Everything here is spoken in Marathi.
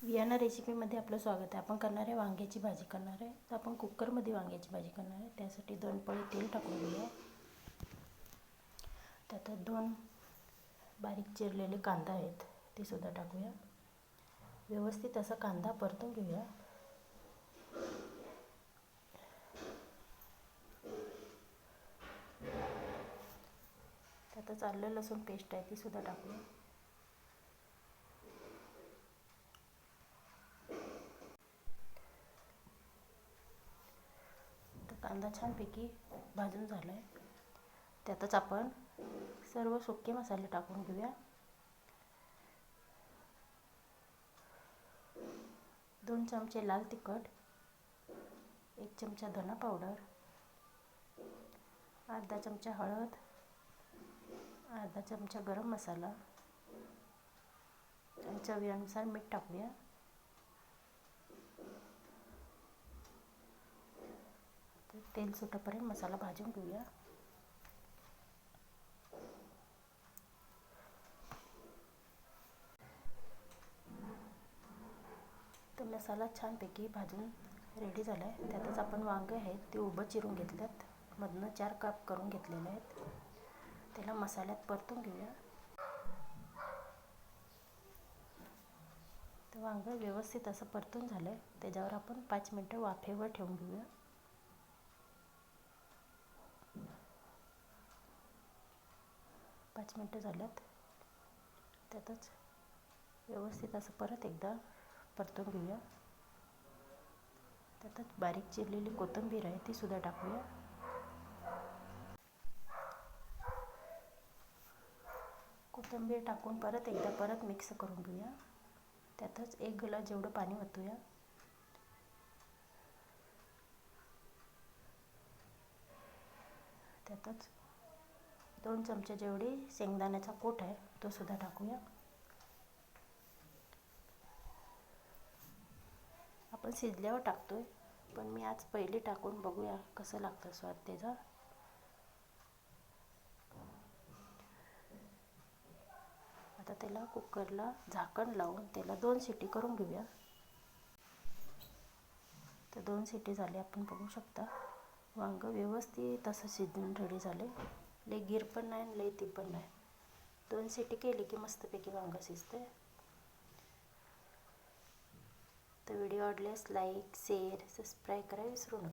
वियाना रेसिपीमध्ये आपलं स्वागत आहे. आपण करणार आहे वांग्याची भाजी करणार आहे. तर आपण कुकरमध्ये वांग्याची भाजी करणार आहे. त्यासाठी 2 पळी तेल टाकून घेऊया. त्यात 2 बारीक चिरलेले कांदा आहेत, ते सुद्धा टाकूया. व्यवस्थित असा कांदा परतून घेऊया. त्यातच आलं लसूण पेस्ट आहे, ती सुद्धा टाकूया. कांदा छानपैकी भाजून झाला आहे. त्यातच आपण सर्व सुके मसाले टाकून घेऊया. 2 चमचे लाल तिखट, 1 चमचा धना पावडर, अर्धा चमचा हळद, अर्धा चमचा गरम मसाला आणि चवीनुसार मीठ टाकूया. तेल सुटेपर्यंत मसाला भाजून घेऊया. तर मसाला छानपैकी भाजून रेडी झाला आहे. त्यातच आपण वांगे आहेत ते उभं चिरून घेतल्यात, मधनं 4 काप करून घेतलेले आहेत. त्याला मसाल्यात परतून घेऊया. तर वांगं व्यवस्थित असं परतून झालं आहे. त्याच्यावर आपण 5 मिनटं वाफेवर ठेवून घेऊया. पाच मिनटं झाल्यात. त्यातच व्यवस्थित असं परत एकदा परतून घेऊया. त्यातच बारीक चिरलेली कोथिंबीर आहे, ती सुद्धा टाकूया. कोथिंबीर टाकून परत एकदा मिक्स करून घेऊया. त्यातच 1 ग्लास जेवढं पाणी ओतूया. त्यातच 2 चमचे जेवढी शेंगदाण्याचा कूट आहे, तो सुद्धा टाकूया. आपण शिजल्यावर टाकतोय, पण मी आज पहिले टाकून बघूया कसं लागतं स्वाद त्याचा. आता त्याला कुकरला झाकण लावून त्याला 2 शिटी करून घेऊया. तर 2 शिटी झाले, आपण बघू शकता. वांगं व्यवस्थित असं शिजून रेडी झाले. लई गिर पण नाही आणि लई ती पण नाही. 2 शिटी केली की मस्तपैकी वांगं शिजते. तर व्हिडिओ आवडल्यास लाईक, शेअर, सबस्क्राईब करायला विसरू नका.